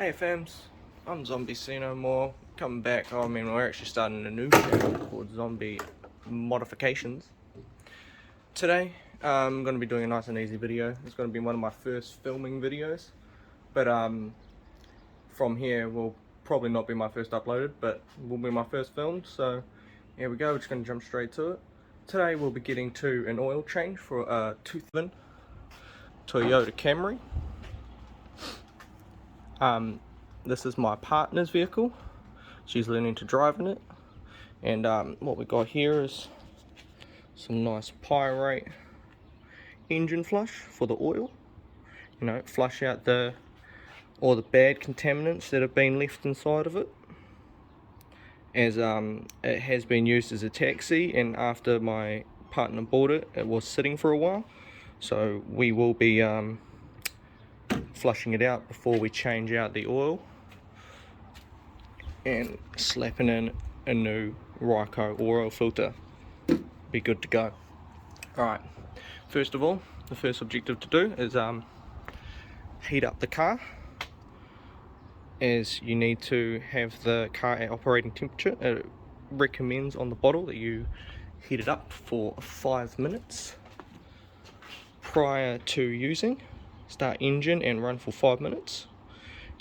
Hey fams, I'm Zombie See No More, coming back. We're actually starting a new channel called Zombie Modifications. Today, I'm going to be doing a nice and easy video. It's going to be one of my first filming videos, but from here will probably not be my first uploaded, but will be my first filmed, so here we go. We're just going to jump straight to it. Today we'll be getting to an oil change for a 2000 Toyota Camry. This is my partner's vehicle. She's learning to drive in it, and what we got here is some nice Pyrite engine flush for the oil. You know, flush out all the bad contaminants that have been left inside of it, as it has been used as a taxi, and after my partner bought it, it was sitting for a while, so we will be flushing it out before we change out the oil and slapping in a new Heyo oil filter. Be good to go. Alright, first of all, the first objective to do is heat up the car, as you need to have the car at operating temperature. It recommends on the bottle that you heat it up for 5 minutes prior to using. Start engine and run for 5 minutes,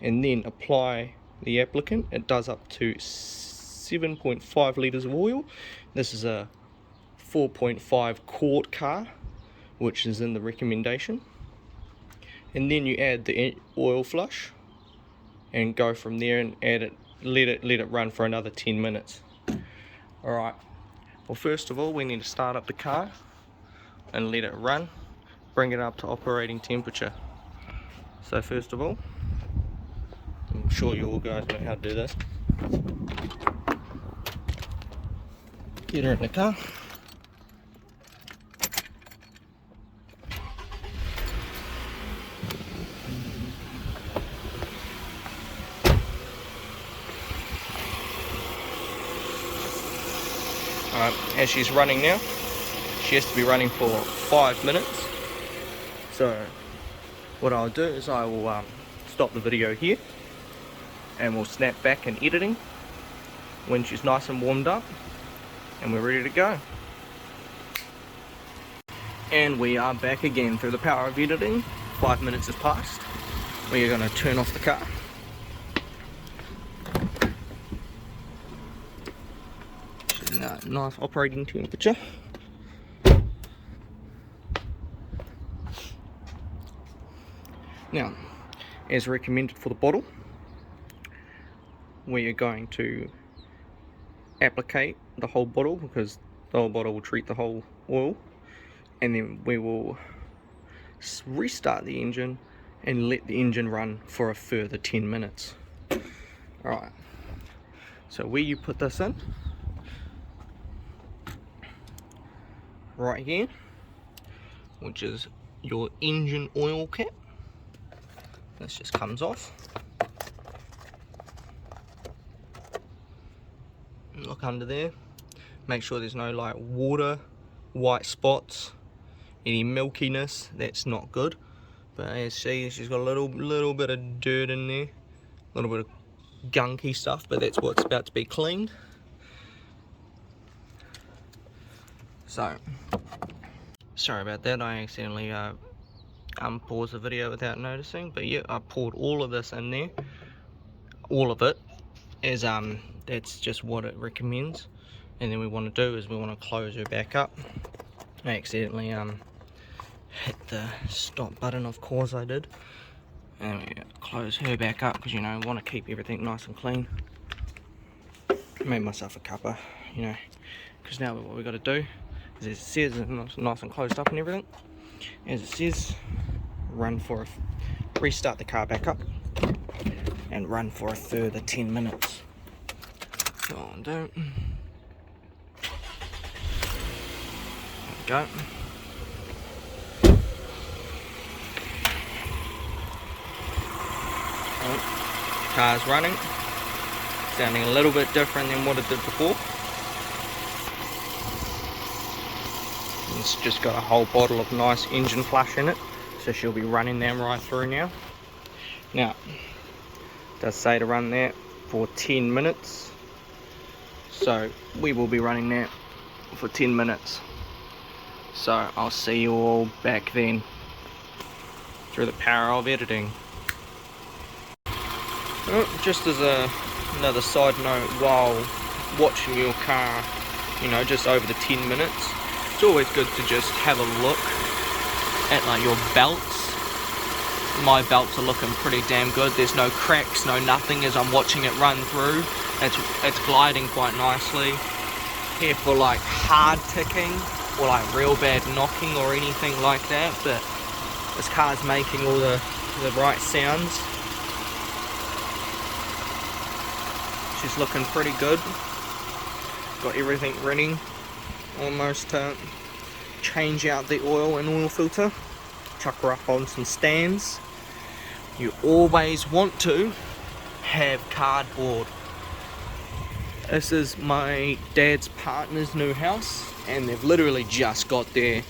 and then apply the applicant. It does up to 7.5 litres of oil. This is a 4.5 quart car, which is in the recommendation. And then you add the oil flush and go from there and add it, let it run for another 10 minutes. Alright, well, first of all we need to start up the car and let it run, bring it up to operating temperature. So first of all, I'm sure you all guys know how to do this. Get her in the car. Alright, as she's running now, she has to be running for 5 minutes. So what I'll do is I will stop the video here, and we'll snap back in editing when she's nice and warmed up and we're ready to go. And we are back again through the power of editing. 5 minutes has passed. We are going to turn off the car. She's in a nice operating temperature. Now, as recommended for the bottle, we are going to applicate the whole bottle, because the whole bottle will treat the whole oil, and then we will restart the engine and let the engine run for a further 10 minutes. Alright, so where you put this in, right here, which is your engine oil cap. This just comes off. Look under there, make sure there's no like water, white spots, any milkiness. That's not good. But as she's got a little bit of dirt in there, a little bit of gunky stuff, but that's what's about to be cleaned. So sorry about that, I accidentally unpaused the video without noticing, but yeah, I poured all of this in there, all of it, as that's just what it recommends. And then we want to do is we want to close her back up. I accidentally hit the stop button, of course I did, and we close her back up, because you know, I want to keep everything nice and clean. Made myself a cuppa, you know, because now what we got to do is, it says it's nice and closed up and everything, as it says, restart the car back up and run for a further 10 minutes. Go on, do. There we go. Oh, car's running. Sounding a little bit different than what it did before. It's just got a whole bottle of nice engine flush in it, so she'll be running them right through now. Now, does say to run that for 10 minutes. So we will be running that for 10 minutes. So I'll see you all back then through the power of editing. Just as another side note, while watching your car, you know, just over the 10 minutes, it's always good to just have a look at like your belts. My belts are looking pretty damn good. There's no cracks, no nothing as I'm watching it run through. It's gliding quite nicely. Here for like hard ticking or like real bad knocking or anything like that, but this car's making all the right sounds. She's looking pretty good. Got everything ready almost to change out the oil and oil filter. Chuck her up on some stands. You always want to have cardboard. This is my dad's partner's new house, and they've literally just got their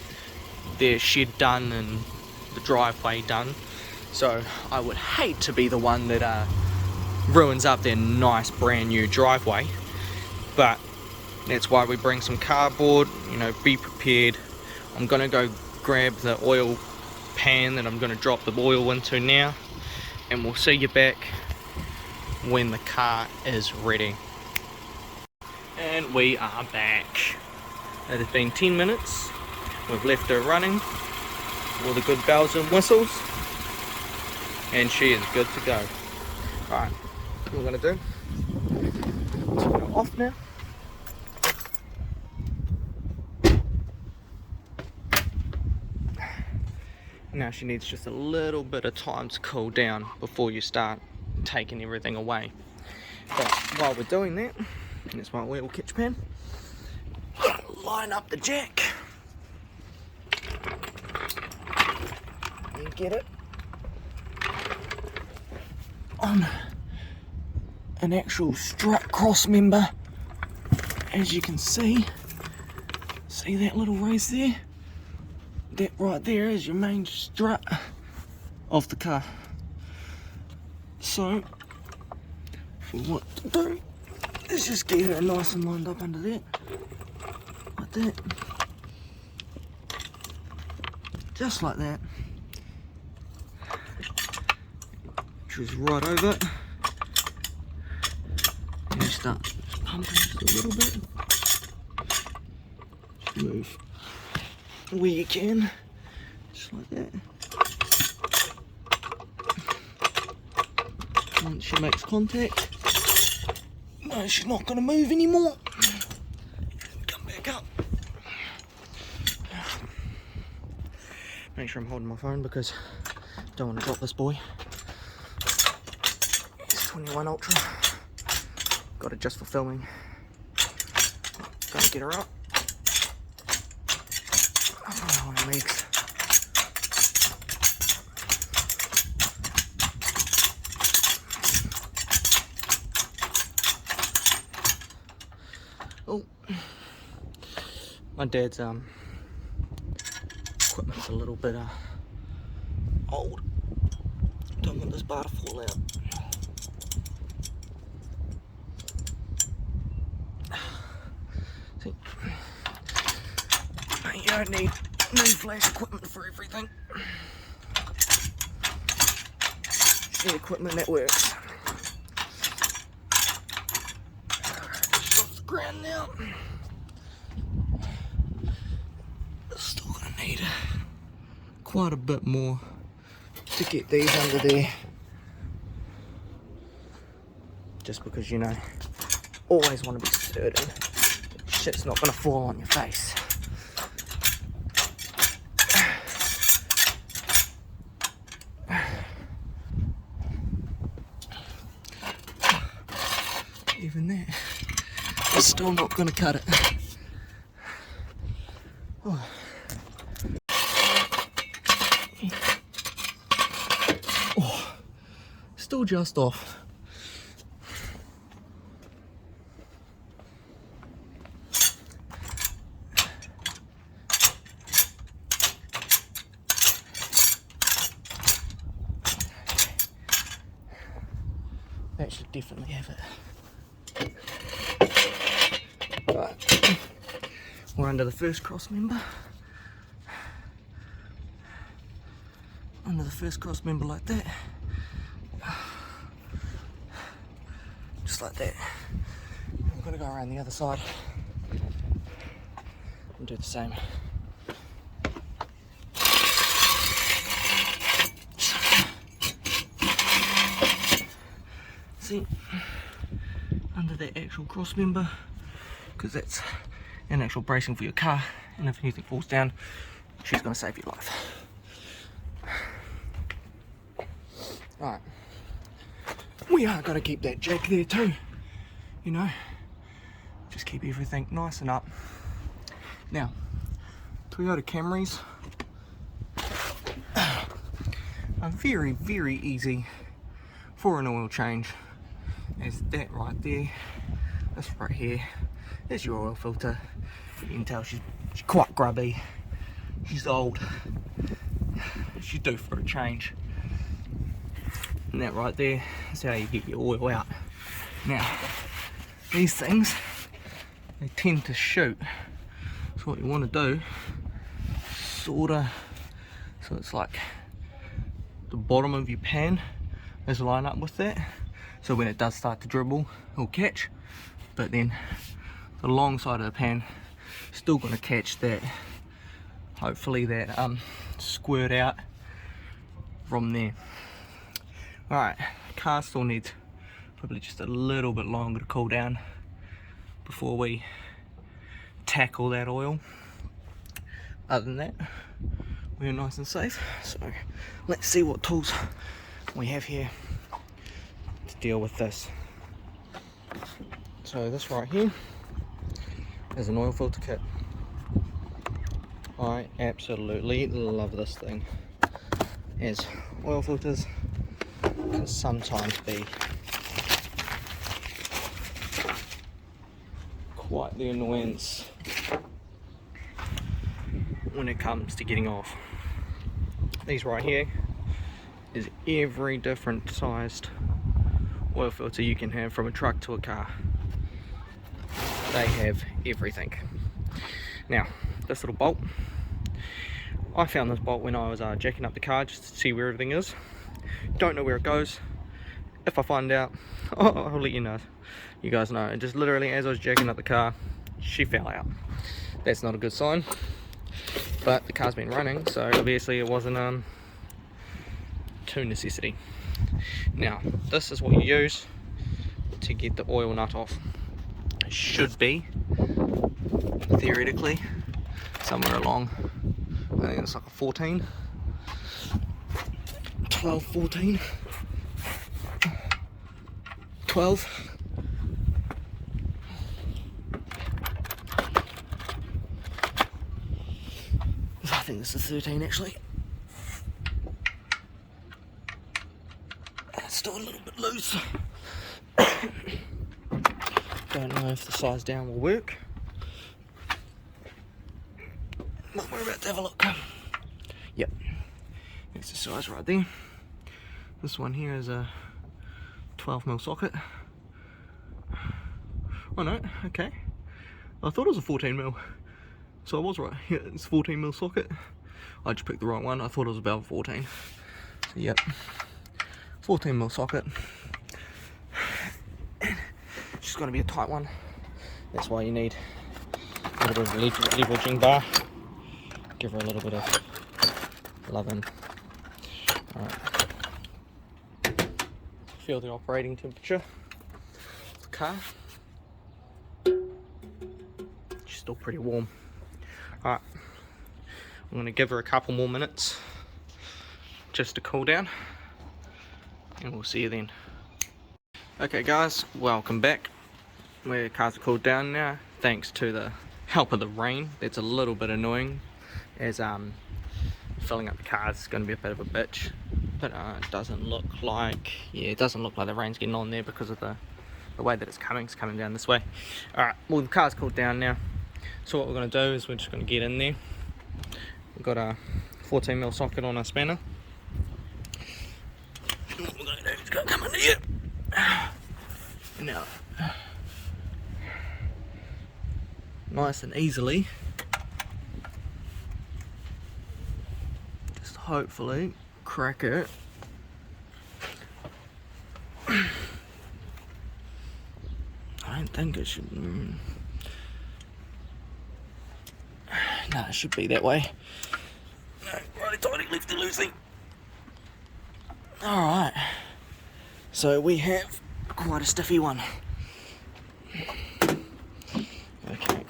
shed done and the driveway done. So I would hate to be the one that ruins up their nice brand new driveway, but that's why we bring some cardboard. You know, be prepared. I'm gonna go grab the oil pan that I'm gonna drop the oil into now, and we'll see you back when the car is ready. And we are back. It has been 10 minutes. We've left her running, all the good bells and whistles, and she is good to go. Alright, what we're going to do, turn it off now. Now she needs just a little bit of time to cool down before you start taking everything away. But while we're doing that, here's my wheel catch pan. Line up the jack. You get it on an actual strut cross member, as you can see. See that little race there? That right there is your main strut of the car. So for what to do is just get her nice and lined up under that, like that, just like that. Choose right over it, and you start just pumping just a little bit. Just move where you can, just like that. Once she makes contact, no, she's not going to move anymore. Come back up. Make sure I'm holding my phone because I don't want to drop this boy. It's 21 Ultra. Got it just for filming. Gotta get her up. Oh, my legs. Oh, my dad's equipment's a little bit old. Don't want this bar to fall out. See, you don't need new flash equipment for everything. Just need equipment that works. Just off the ground now. Still gonna need quite a bit more to get these under there. Just because, you know, always want to be certain that shit's not gonna fall on your face. Even that, it's still not gonna cut it. Oh. Oh, still just off. That should definitely have it. Right. We're under the first cross member. Under the first cross member like that. Just like that. We're going to go around the other side and do the same. See, under that actual cross member, because that's an actual bracing for your car, and if anything falls down, she's going to save your life. Right, we are going to keep that jack there too, you know, just keep everything nice and up. Now, Toyota Camrys are very, very easy for an oil change. There's that right there, this right here, there's your oil filter. You can tell she's quite grubby, she's old, she's due for a change. And that right there is how you get your oil out. Now, these things, they tend to shoot. So what you want to do, sorta, so it's like the bottom of your pan is line up with that. So when it does start to dribble, it'll catch. But then the long side of the pan still going to catch that. Hopefully that squirt out from there. Alright, car still needs probably just a little bit longer to cool down before we tackle that oil. Other than that, we're nice and safe. So let's see what tools we have here to deal with this. So this right here is an oil filter kit. I absolutely love this thing, as oil filters can sometimes be quite the annoyance when it comes to getting off. These right here is every different sized oil filter you can have, from a truck to a car. They have everything. Now, this little bolt, I found this bolt when I was jacking up the car just to see where everything is. Don't know where it goes. If I find out, I'll let you know. You guys know. And just literally as I was jacking up the car, she fell out. That's not a good sign. But the car's been running, so obviously it wasn't to necessity. Now, this is what you use to get the oil nut off. It should be, theoretically, somewhere along, I think it's like a 14, 12, 14, 12. I think this is 13 actually. It's still a little bit loose. Don't know if the size down will work, but we're about to have a look. Yep, that's the size right there. This one here is a 12mm socket. Oh no, okay. I thought it was a 14mm. So I was right, yeah, it's 14mm socket. I just picked the wrong one, I thought it was about 14. So yep, 14mm socket. It's going to be a tight one. That's why you need a little bit of leveraging bar. Give her a little bit of loving. Alright. Feel the operating temperature of the car. She's still pretty warm. Alright, I'm going to give her a couple more minutes just to cool down, and we'll see you then. Okay guys, welcome back. My car's cooled down now, thanks to the help of the rain. That's a little bit annoying, as filling up the car is going to be a bit of a bitch. But it doesn't look like, it doesn't look like the rain's getting on there because of the way that it's coming down this way. Alright, well the car's cooled down now. So what we're going to do is we're just going to get in there. We've got a 14mm socket on our spanner. And what we're going to do is go come in here. Now, nice and easily, just hopefully crack it. I don't think it should. No, it should be that way. No, righty tighty, lefty loosey. Alright, so we have quite a stiffy one. Okay.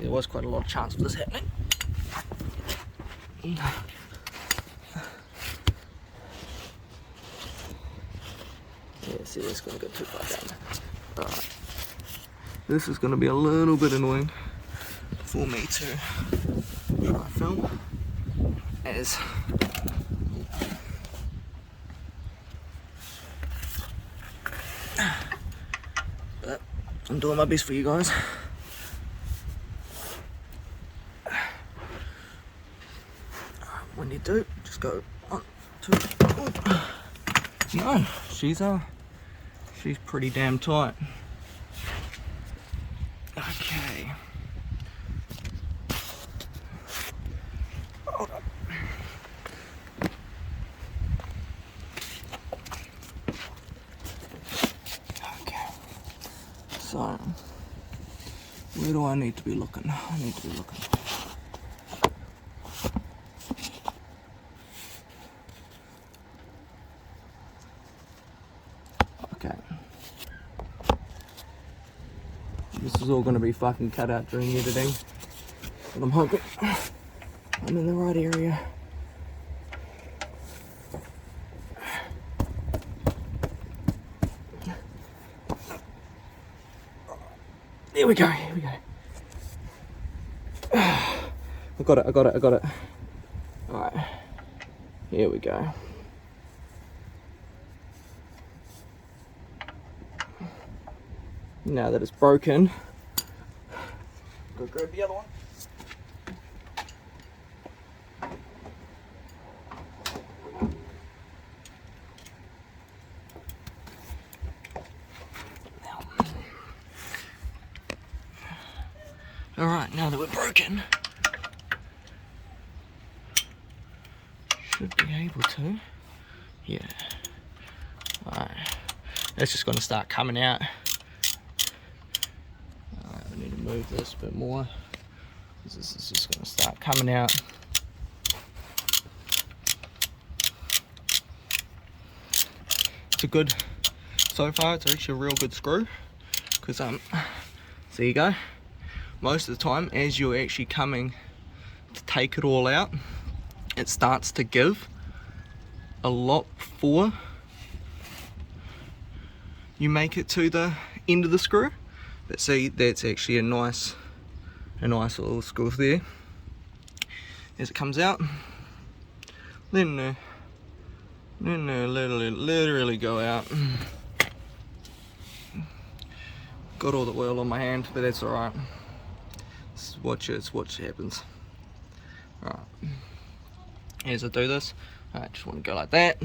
There was quite a lot of chance of this happening. Yeah, see, that's going to go too far down. Alright. This is going to be a little bit annoying for me to try and film, as but I'm doing my best for you guys. When you do, just go 1, 2. Oh. No, she's pretty damn tight. Okay. Hold up. Okay. So, where do I need to be looking? I need to be looking. Okay. This is all going to be fucking cut out during editing, but I'm hoping I'm in the right area. There we go, here we go. I got it. Alright, here we go. Now that it's broken, go grab the other one. Alright, now that we're broken, should be able to, yeah. Alright, that's just going to start coming out. I need to move this a bit more, because this is just going to start coming out. It's a good, so far it's actually a real good screw, because there you go. Most of the time, as you're actually coming to take it all out, it starts to give a lot before you make it to the end of the screw. But see, that's actually a nice little screw there. As it comes out, then literally go out. Got all the oil on my hand, but that's alright. Watch what happens. Alright. As I do this, I just want to go like that.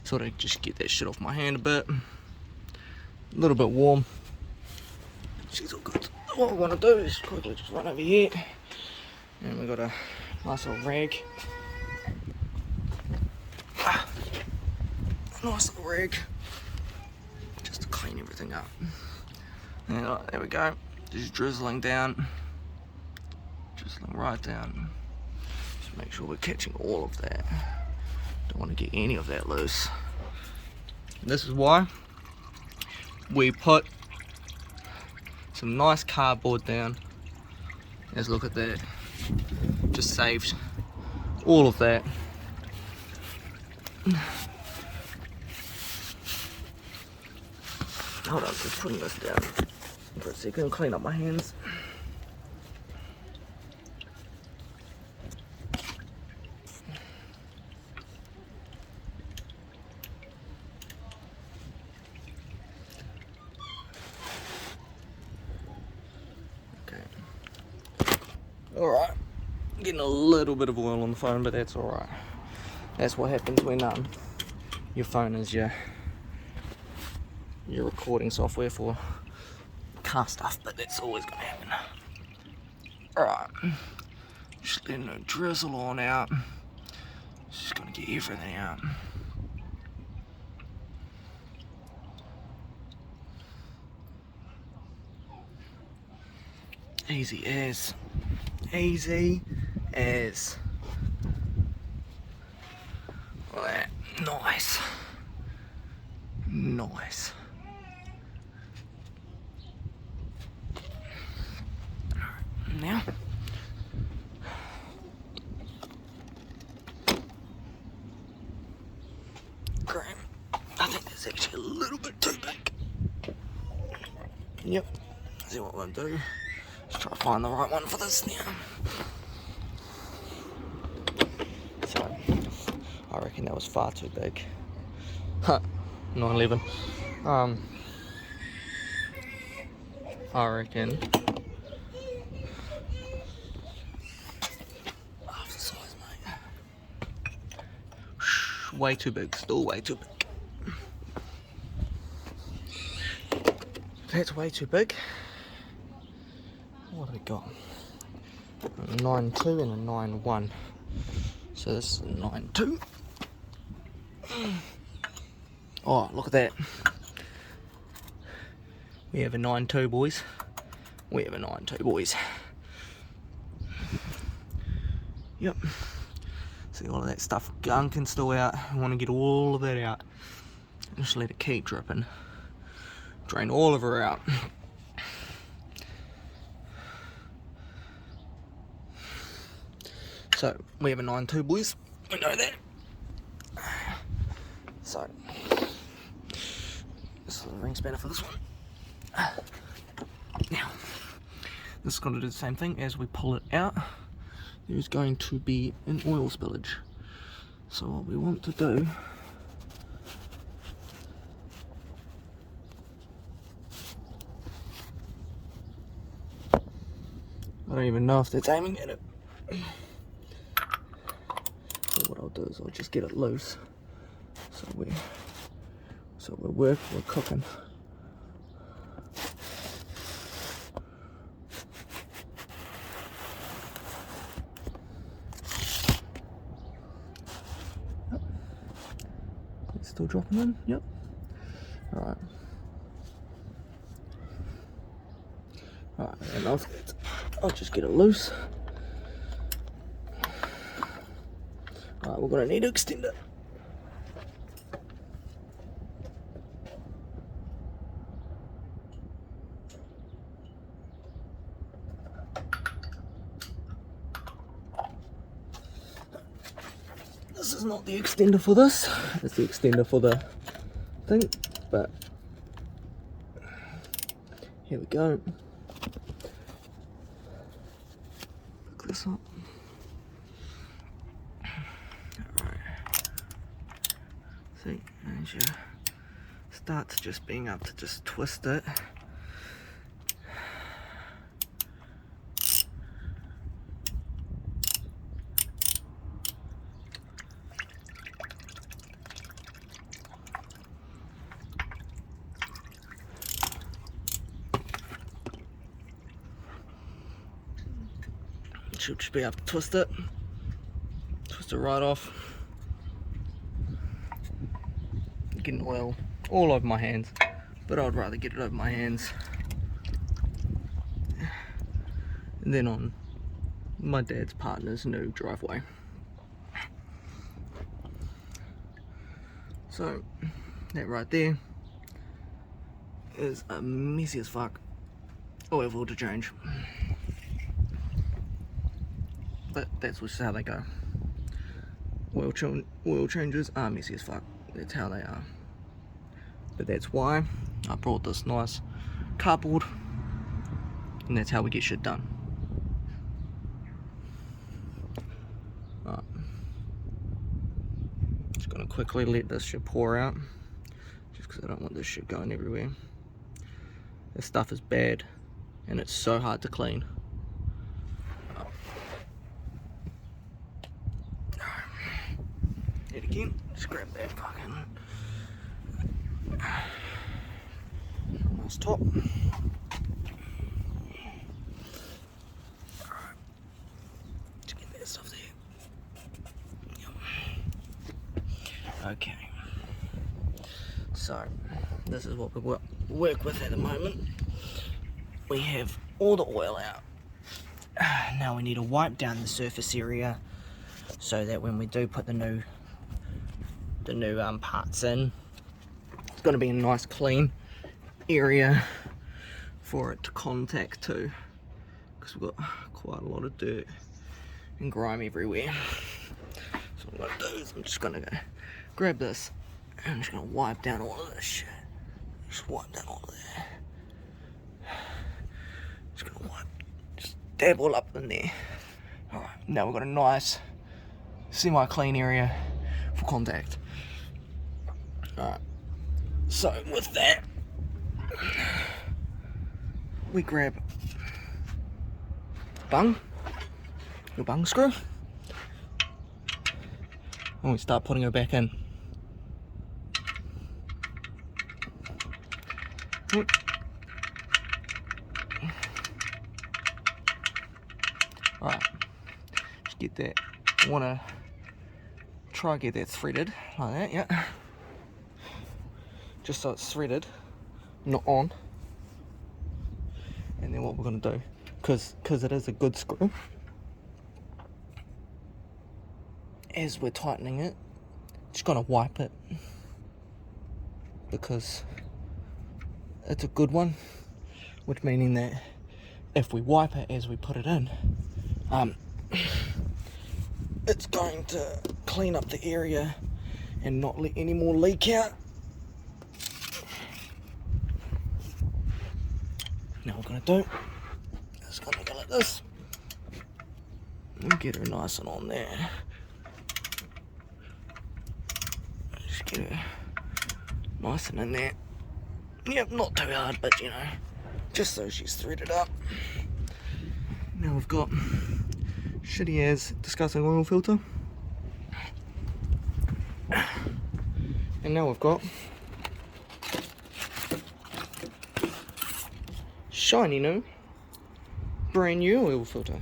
Sort of just get that shit off my hand a bit. A little bit warm. She's all good. What I want to do is quickly just run over here. And we got a nice little rag. Nice little rag. Just to clean everything up. And there we go. Just drizzling down. Drizzling right down. Just make sure we're catching all of that. Don't want to get any of that loose. And this is why we put some nice cardboard down. Let's look at that. Just saved all of that. Hold on, just putting this down for a second, clean up my hands. Okay. Alright. Getting a little bit of oil on the phone, but that's alright. That's what happens when your phone is your recording software for car stuff, but that's always going to happen. Alright, just letting it drizzle on out. Just going to get everything out. Easy as. Easy as. Like that. Nice. Nice. Now, cream. I think that's actually a little bit too big. Yep. See what we'll do. Let's try to find the right one for this now. So, I reckon that was far too big. Huh. 911. I reckon. Half the size, mate. Way too big. Still way too big. That's way too big. What have we got? A 9.2 and a 9.1. So this is a 9.2. Oh, look at that. We have a 9.2, boys. We have a 9.2, boys. Yep. See all of that stuff gunk and still out. I want to get all of that out. Just let it keep dripping. Drain all of her out. So, we have a 9.2, boys. We know that. So, this is the ring spanner for this one. Now, this is going to do the same thing. As we pull it out, there's going to be an oil spillage. So what we want to do I don't even know if that's aiming at it. So what I'll do is I'll just get it loose. So we're cooking. Yep. It's still dropping in. Yep. Alright. Alright, and I'll just get it loose. Alright, we're gonna need to extend it. This is not the extender for this, it's the extender for the thing, but here we go. Hook this up. Alright. See, as you start to just being able to just twist it. Should just be able to twist it right off. Getting oil all over my hands, but I'd rather get it over my hands. And then on my dad's partner's new driveway. So that right there is a messy as fuck oil filter change. But that's just how they go. Oil changes are messy as fuck. That's how they are. But that's why I brought this nice cardboard, and that's how we get shit done. Right. Just gonna quickly let this shit pour out, just because I don't want this shit going everywhere. This stuff is bad, and it's so hard to clean. Hit again. Just grab that fucking nice top. Alright. Just get that stuff there. Yep. Okay. So, this is what we work with at the moment. We have all the oil out. Now we need to wipe down the surface area so that when we do put the new parts in, it's going to be a nice clean area for it to contact to, because we've got quite a lot of dirt and grime everywhere. So what I'm going to do is I'm just going to go grab this and I'm just going to wipe down all of this shit. Just wipe down all of that. Just going to wipe, just dab all up in there. Alright, now we've got a nice semi-clean area for contact. Alright, so with that, we grab your bung screw, and we start putting it back in. Alright, just get that. I want to try and get that threaded like that, yeah. Just so it's threaded, not on. And then what we're going to do, because it is a good screw, as we're tightening it, just going to wipe it, because it's a good one, which meaning that if we wipe it as we put it in, it's going to clean up the area and not let any more leak out. Now what we're going to do is going to go like this and get her nice and on there. Just get her nice and in there. Yep, not too hard, but you know, just so she's threaded up. Now we've got shitty as disgusting oil filter. And now we've got shiny new, brand new oil filter.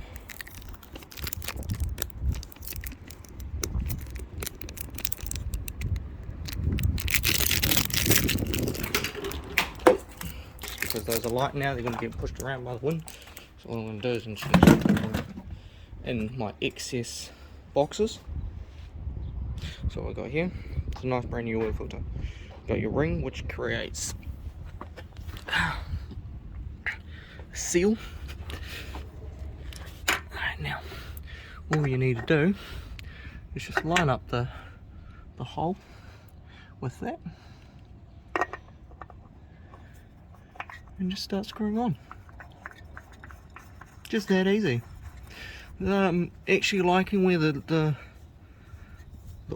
Because those are light now, they're going to get pushed around by the wind. So what I'm going to do is I'm just going to put them in my excess boxes. So what I've got here, it's a nice brand new oil filter. Got your ring, which creates seal. Alright, now all you need to do is just line up the hole with that and just start screwing on. Just that easy. I'm actually liking where the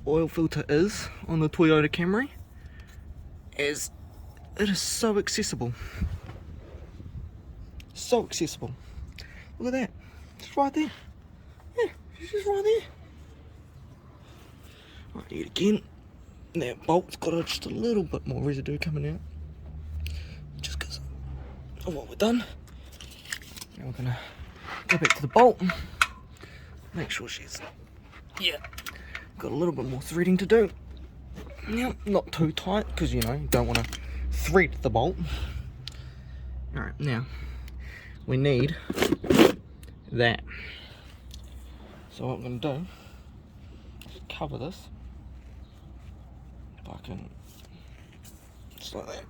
oil filter is on the Toyota Camry, as it is so accessible. So accessible. Look at that. It's right there. Yeah, it's just right there. Right, yet again, that bolt's got just a little bit more residue coming out, just because of what we've done. Now we're gonna go back to the bolt, make sure she's, yeah, got a little bit more threading to do. Yeah, not too tight, because you know, you don't want to thread the bolt. Alright, now we need that. So what I'm going to do is cover this. If I can, just like that.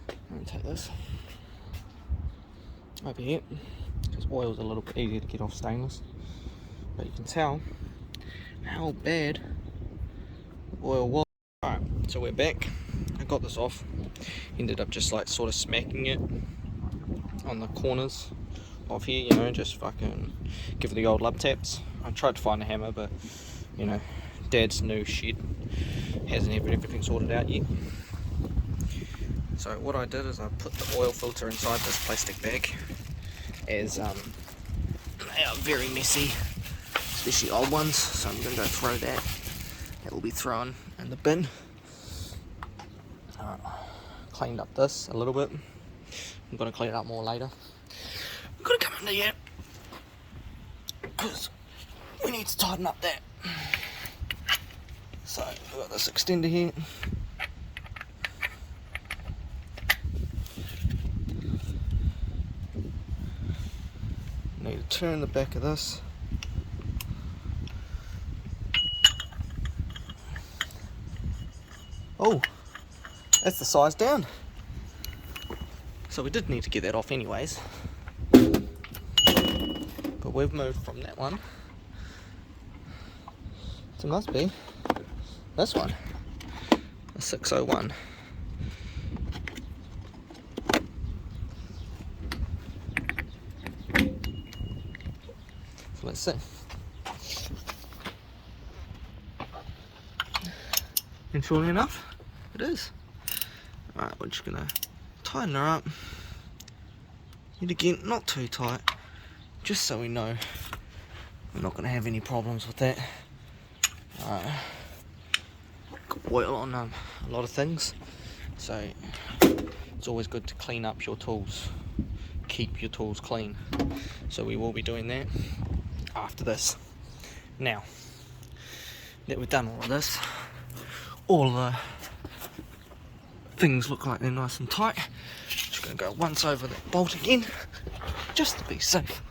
Let me take this over here, because oil's a little bit easier to get off stainless. But you can tell how bad the oil was. Alright, so we're back. I got this off. Ended up just like sort of smacking it on the corners of here, you know, just fucking give it the old lub taps. I tried to find a hammer, but you know, Dad's new shed hasn't even everything sorted out yet. So what I did is I put the oil filter inside this plastic bag, as they are very messy, especially old ones, so I'm going to go throw that. That will be thrown in the bin. Alright, cleaned up this a little bit. I'm going to clean it up more later. I'm going to come into here because we need to tighten up that. So we've got this extender here. Need to turn the back of this. Oh, that's the size down. So we did need to get that off anyways. But we've moved from that one. So it must be this one, a 601. So let's see. And surely enough, it is. Alright, we're just gonna tighten her up. Yet again, not too tight, just so we know we're not gonna have any problems with that. Got oil on a lot of things, so it's always good to clean up your tools, keep your tools clean. So we will be doing that after this. Now that we've done all of this, all the things look like they're nice and tight. Just going to go once over that bolt again, just to be safe.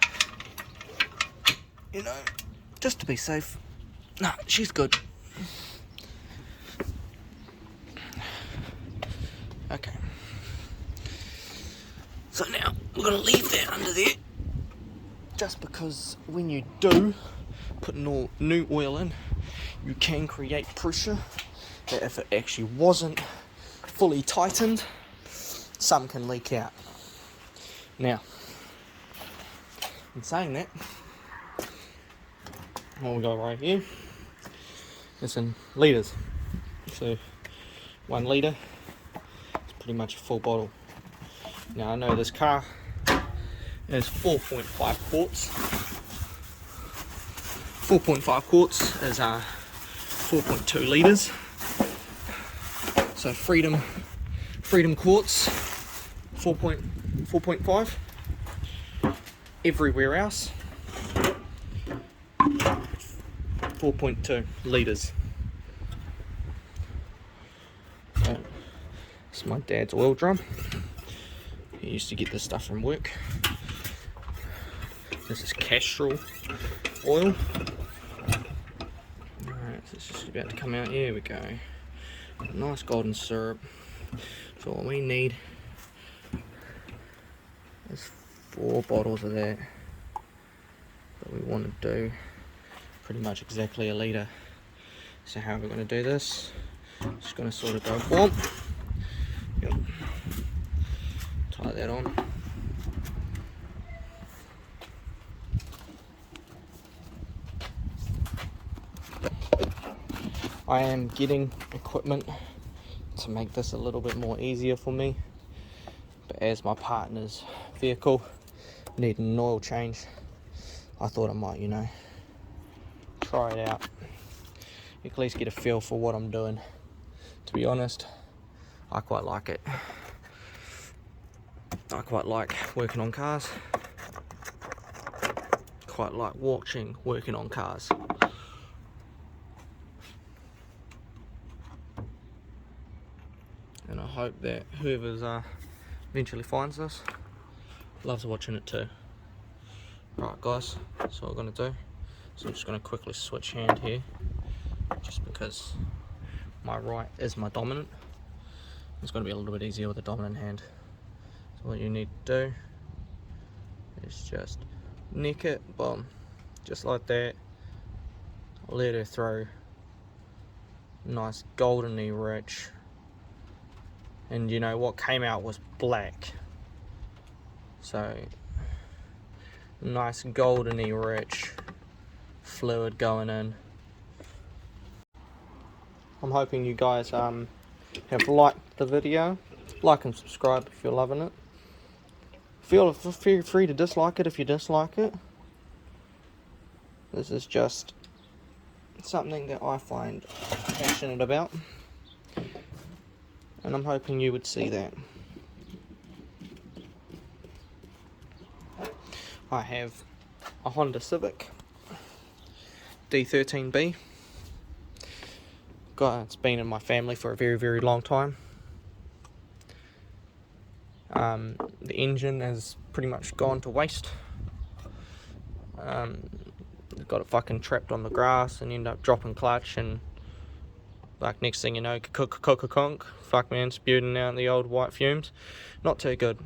You know, just to be safe. Nah, she's good. Okay. So now we're going to leave that under there, just because when you do put new oil in, you can create pressure that if it actually wasn't fully tightened, some can leak out. Now, in saying that, what we got right here is in litres. So 1 litre is pretty much a full bottle. Now I know this car is 4.5 quarts. 4.5 quarts is 4.2 litres. So Freedom quarts 4.5. Everywhere else 4.2 litres. So this is my dad's oil drum. He used to get this stuff from work. This is Castrol oil. Alright, so it's just about to come out. Here we go. Nice golden syrup. So what we need is 4 bottles of that. But we want to do pretty much exactly a litre. So how are we going to do this? Just going to sort of go boom. Yep. Tie that on. I am getting equipment to make this a little bit more easier for me, but as my partner's vehicle needed an oil change, I thought I might, you know, try it out, at least get a feel for what I'm doing. To be honest, I quite like it. I quite like working on cars, quite like watching working on cars. And I hope that whoever's eventually finds this loves watching it too. Right guys, that's what we're going to do. So I'm just going to quickly switch hand here, just because my right is my dominant. It's going to be a little bit easier with the dominant hand. So what you need to do is just nick it, boom, just like that. Let her through, nice goldeny rich. And you know what came out was black, so nice goldeny rich fluid going in. I'm hoping you guys have liked the video. Like and subscribe if you're loving it. Feel free to dislike it if you dislike it. This is just something that I find passionate about, and I'm hoping you would see that. I have a Honda Civic D13B. God, it's been in my family for a very, very long time. The engine has pretty much gone to waste. Got it fucking trapped on the grass and end up dropping clutch, and like next thing you know, conk, fuck man, spewing out the old white fumes. Not too good.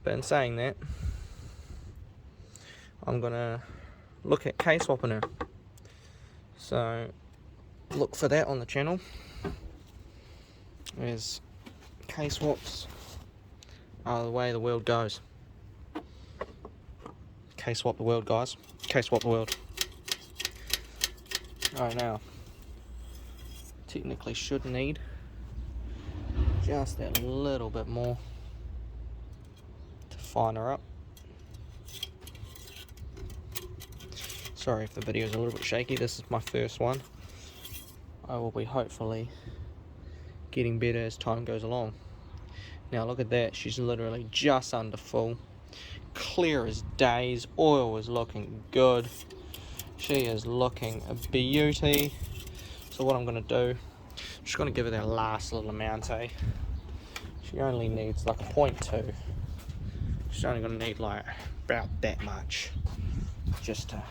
But in saying that, I'm gonna look at K-swapping her. So look for that on the channel. As K-swaps are the way the world goes. K-swap the world, guys. K-swap the world. Right now, technically should need just that little bit more to fine her up. Sorry if the video is a little bit shaky. This is my first one. I will be hopefully getting better as time goes along. Now look at that. She's literally just under full. Clear as days. Oil is looking good. She is looking a beauty. So what I'm going to do, I'm just going to give her that last little amount, eh? She only needs like a 0.2. She's only going to need like about that much. Just to,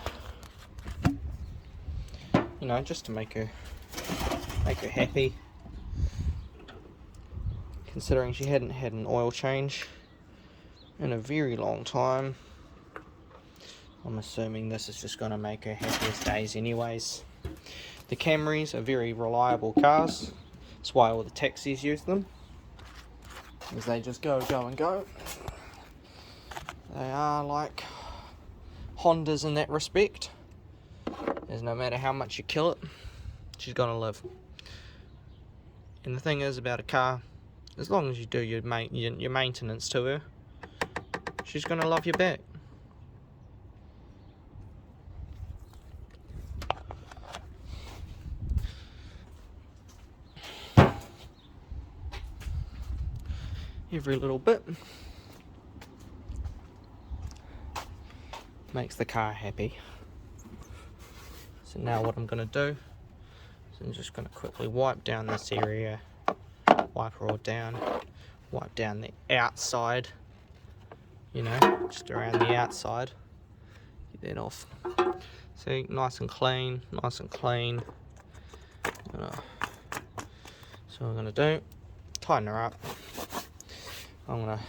you know, just to make her happy. Considering she hadn't had an oil change in a very long time, I'm assuming this is just going to make her happy as days anyways. The Camrys are very reliable cars. That's why all the taxis use them, because they just go and go. They are like Hondas in that respect. As no matter how much you kill it, she's going to live. And the thing is about a car, as long as you do your maintenance to her, she's going to love you back. Every little bit makes the car happy. So now what I'm going to do is I'm just going to quickly wipe down this area, wipe her all down, wipe down the outside, you know, just around the outside, get that off. See, nice and clean, nice and clean. So what I'm going to do, tighten her up. I'm going to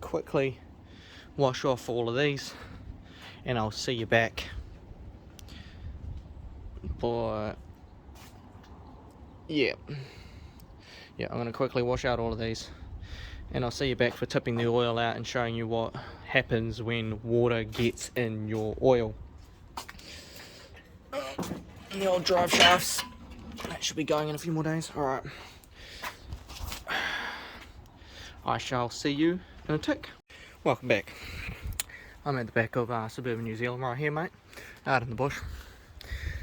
quickly wash off all of these, and I'll see you back. But yeah, I'm going to quickly wash out all of these, and I'll see you back for tipping the oil out and showing you what happens when water gets in your oil. The old drive shafts, that should be going in a few more days. Alright, I shall see you in a tick. Welcome back. I'm at the back of suburban New Zealand right here, mate, out in the bush.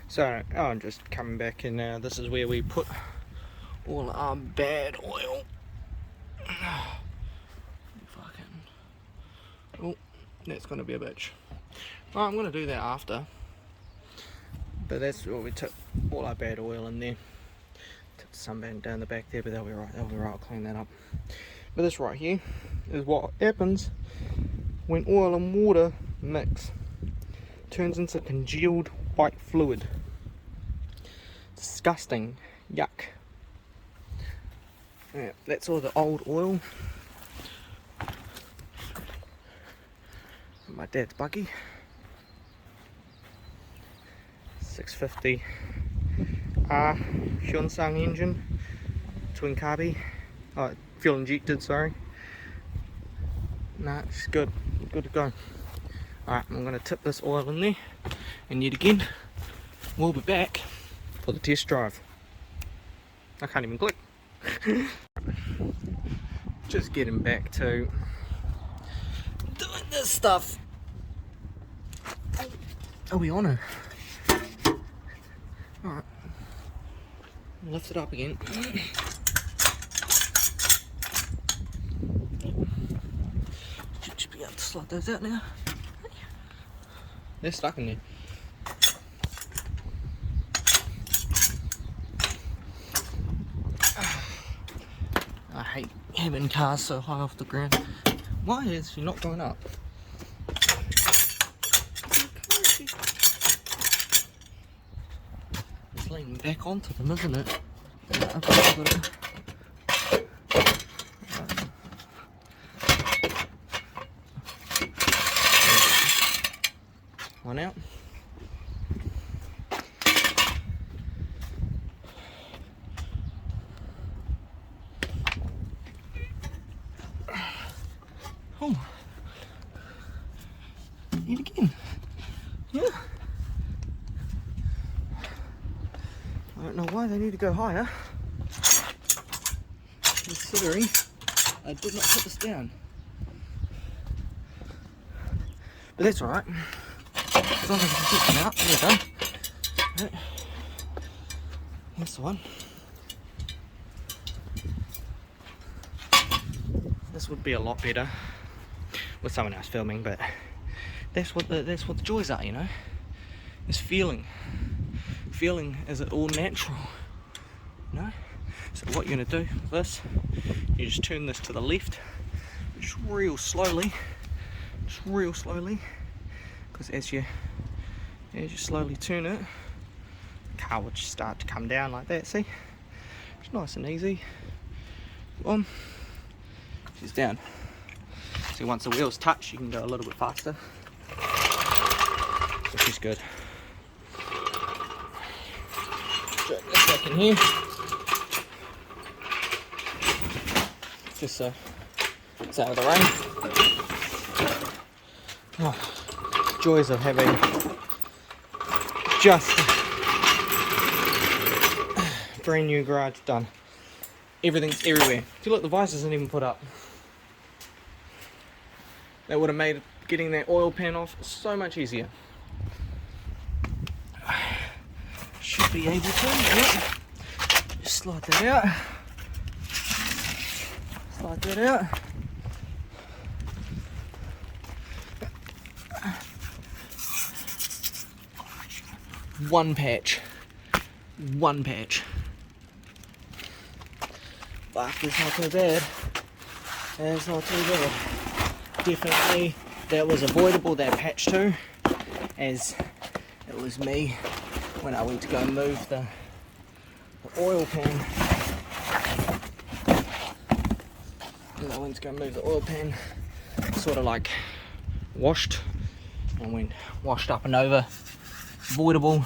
So I'm just coming back in now. This is where we put all our bad oil. Oh, that's going to be a bitch. Well, I'm going to do that after. But that's where we tip all our bad oil in there. Tip some down the back there, but they'll be right. They'll be right. I'll clean that up. But this right here is what happens when oil and water mix. Turns into congealed white fluid. Disgusting. Yuck. Yeah, that's all the old oil. My dad's buggy. 650 Hyunsung engine. Twin carby. Oh, fuel injected, sorry. Nah, it's good. Good to go. Alright, I'm going to tip this oil in there, and yet again, we'll be back for the test drive. I can't even click. Just getting back to doing this stuff. Are we on her? Alright. Lift it up again. Should be able to slide those out now. They're stuck in there. I hate having cars so high off the ground. Why is she not going up? It's leaning back onto them, isn't it? I've got it. One out. Oh, eat again. Yeah. I don't know why they need to go higher, considering I did not put this down. But that's alright. As long as I can keep them out. There we go. Right. That's the one. This would be a lot better with someone else filming, but that's what the joys are, you know. It's feeling. Feeling is it all natural, you know. So what you're gonna do with this, you just turn this to the left, just real slowly, because as you slowly turn it, the car will just start to come down like that. See, it's nice and easy. She's down. See, once the wheels touch, you can go a little bit faster. So she's good. Drag this back in here. Just so it's out of the rain. Oh, joys of having just a brand new garage done. Everything's everywhere. See, look, the vise isn't even put up. That would have made getting that oil pan off so much easier. Should be able to. Yep. Just slide that out. Slide that out. One patch. But it's not too bad. It's not too bad. Definitely that was avoidable, that patch too, as it was me when I went to go move the oil pan. Sort of like washed and went washed up and over. Avoidable,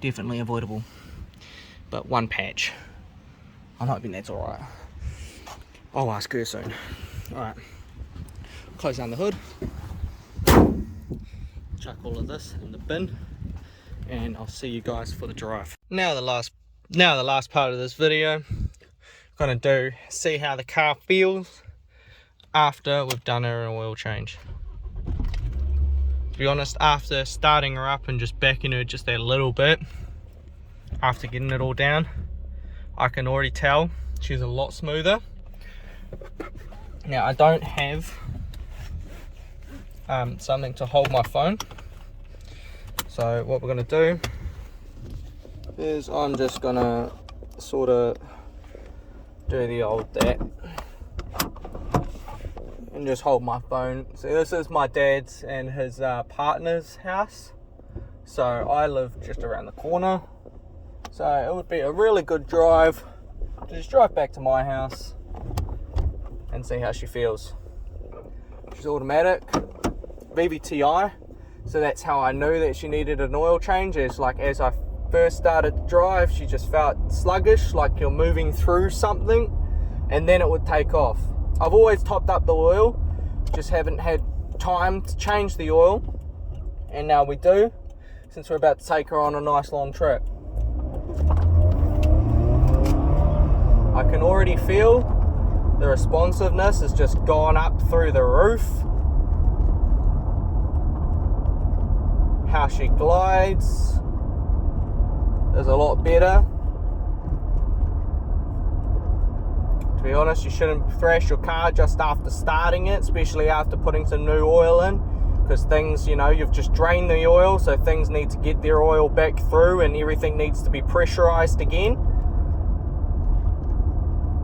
definitely avoidable. But one patch. I'm hoping that's alright. I'll ask her soon. Alright. Close down the hood. Chuck all of this in the bin. And I'll see you guys for the drive. Now the last part of this video. Gonna see how the car feels after we've done her an oil change. To be honest, after starting her up and just backing her just that little bit, after getting it all down, I can already tell she's a lot smoother. Now I don't have something to hold my phone, so what we're going to do is I'm just going to sort of do the old that and just hold my phone. So this is my dad's and his partner's house, so I live just around the corner. So it would be a really good drive to just drive back to my house and see how she feels. She's automatic, VVTi, so that's how I knew that she needed an oil change. Is like as I first started to drive, she just felt sluggish, like you're moving through something, and then it would take off. I've always topped up the oil, just haven't had time to change the oil, and now we do, since we're about to take her on a nice long trip. I can already feel the responsiveness has just gone up through the roof. how she glides is a lot better. To be honest, you shouldn't thrash your car just after starting it, especially after putting some new oil in, because things, you know, you've just drained the oil, so things need to get their oil back through and everything needs to be pressurized again.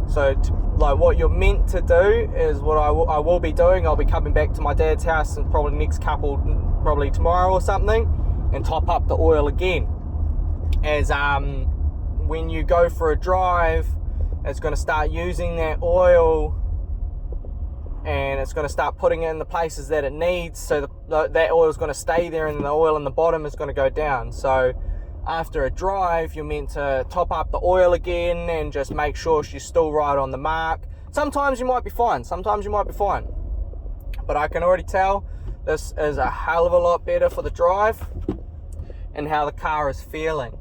So like what you're meant to do is what I will be doing. I'll be coming back to my dad's house and probably tomorrow or something, and top up the oil again. As when you go for a drive, it's going to start using that oil and it's going to start putting it in the places that it needs, so that oil is going to stay there and the oil in the bottom is going to go down. So after a drive, you're meant to top up the oil again and just make sure she's still right on the mark. Sometimes you might be fine, but I can already tell this is a hell of a lot better for the drive and how the car is feeling.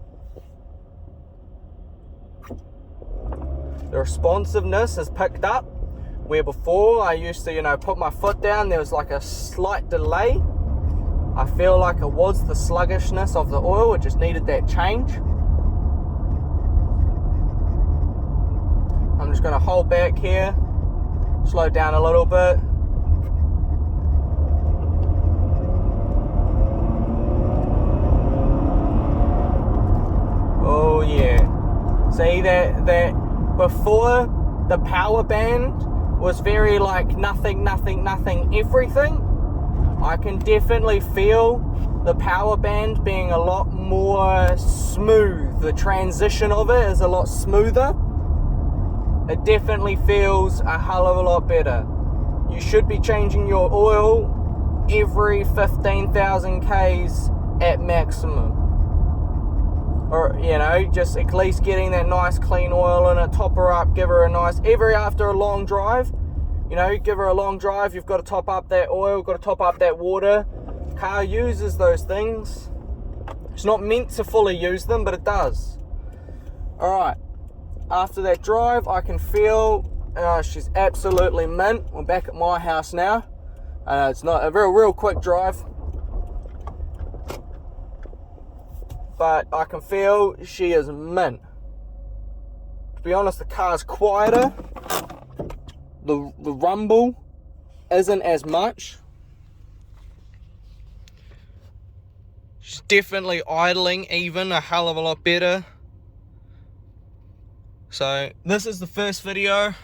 The responsiveness has picked up, where before I used to, you know, put my foot down, there was like a slight delay. I feel like it was the sluggishness of the oil, it just needed that change. I'm just going to hold back here, slow down a little bit. Oh yeah, see that before the power band was very like nothing, everything. I can definitely feel the power band being a lot more smooth. The transition of it is a lot smoother. It definitely feels a hell of a lot better. You should be changing your oil every 15,000 Ks at maximum. Or, you know, just at least getting that nice clean oil in it, top her up, give her a nice, after a long drive, you know, give her a long drive, you've got to top up that oil, got to top up that water. Car uses those things. It's not meant to fully use them, but it does. Alright, after that drive, I can feel she's absolutely mint. We're back at my house now. It's not a real quick drive, but I can feel she is mint. To be honest, the car's quieter. The rumble isn't as much. She's definitely idling even a hell of a lot better. So this is the first video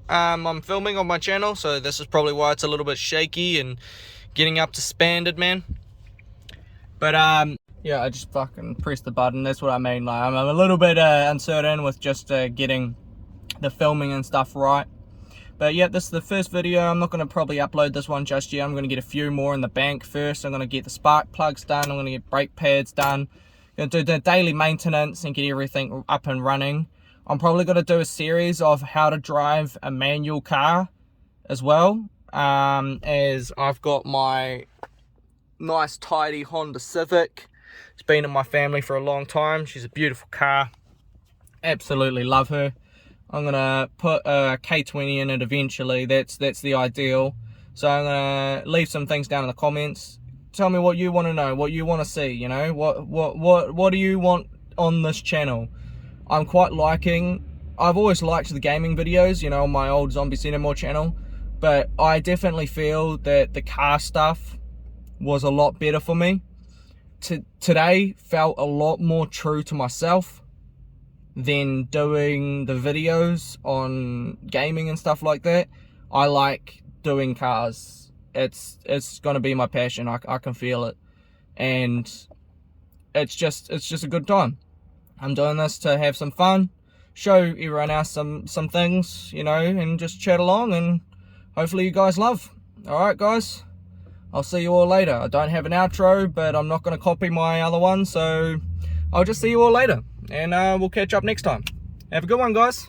I'm filming on my channel, so this is probably why it's a little bit shaky and getting up to standard, man. But yeah, I just fucking pressed the button. That's what I mean. Like, I'm a little bit uncertain with just getting the filming and stuff right. But yeah, this is the first video. I'm not going to probably upload this one just yet. I'm going to get a few more in the bank first. I'm going to get the spark plugs done. I'm going to get brake pads done. I'm going to do the daily maintenance and get everything up and running. I'm probably going to do a series of how to drive a manual car as well. As I've got my nice tidy Honda Civic. It's been in my family for a long time. She's a beautiful car. Absolutely love her. I'm gonna put a K20 in it eventually. That's the ideal. So I'm gonna leave some things down in the comments. Tell me what you want to know, what you want to see. You know, what do you want on this channel? I'm quite liking. I've always liked the gaming videos, you know, on my old Zombie Cinema channel, but I definitely feel that the car stuff was a lot better for me. Today felt a lot more true to myself than doing the videos on gaming and stuff like that. I like doing cars. It's gonna be my passion. I can feel it, and it's just a good time. I'm doing this to have some fun, show everyone else some things, you know, and just chat along, and hopefully you guys love. Alright guys, I'll see you all later. I don't have an outro, but I'm not going to copy my other one, so I'll just see you all later, and we'll catch up next time. Have a good one, guys.